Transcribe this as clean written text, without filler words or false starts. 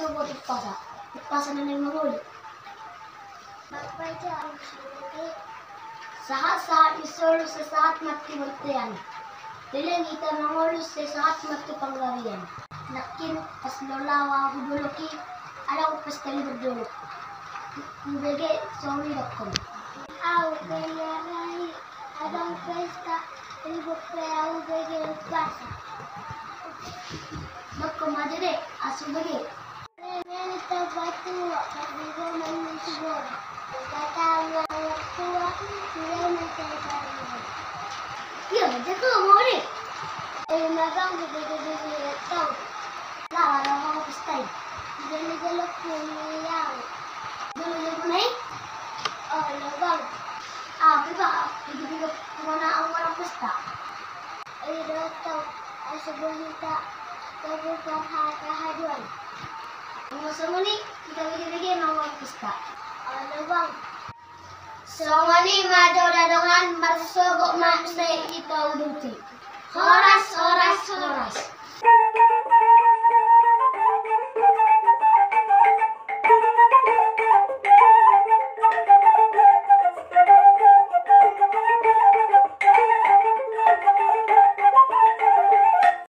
subo tupasa. Tupasa na nang manguli. Magpaja ang sulit. Sahat-sahat isolo sa sahat magtimultian. Dilang ita mangulus sa sahat magtipanggarian. Nakin pas lolawa hubuluki. Alam pas kalibudulok. Mbege sorry dokon. Au benyarai. Adang pesta. Ilbukpe au bege pasa. Dokon majere asu bege. Nene tabatu. Kabigo man siguro. Kata ang tua. Sila na tayo. Iya, jago mo rin. Magang bege tau. Lawa lang ako pastay. Galak po niyaw. Dulu-dulu na eh. Oh, labang. Diba? Bigo-bigo kumana ang walang pasta. Ay, rataw. Asabulita. Tapos kahaduan. Ang gusto mo ni, kita bigay-bigay ng walang pasta. Oh, labang. So, ngani madodadongan marsugo ma sa ito duti. Horas, horas, horas.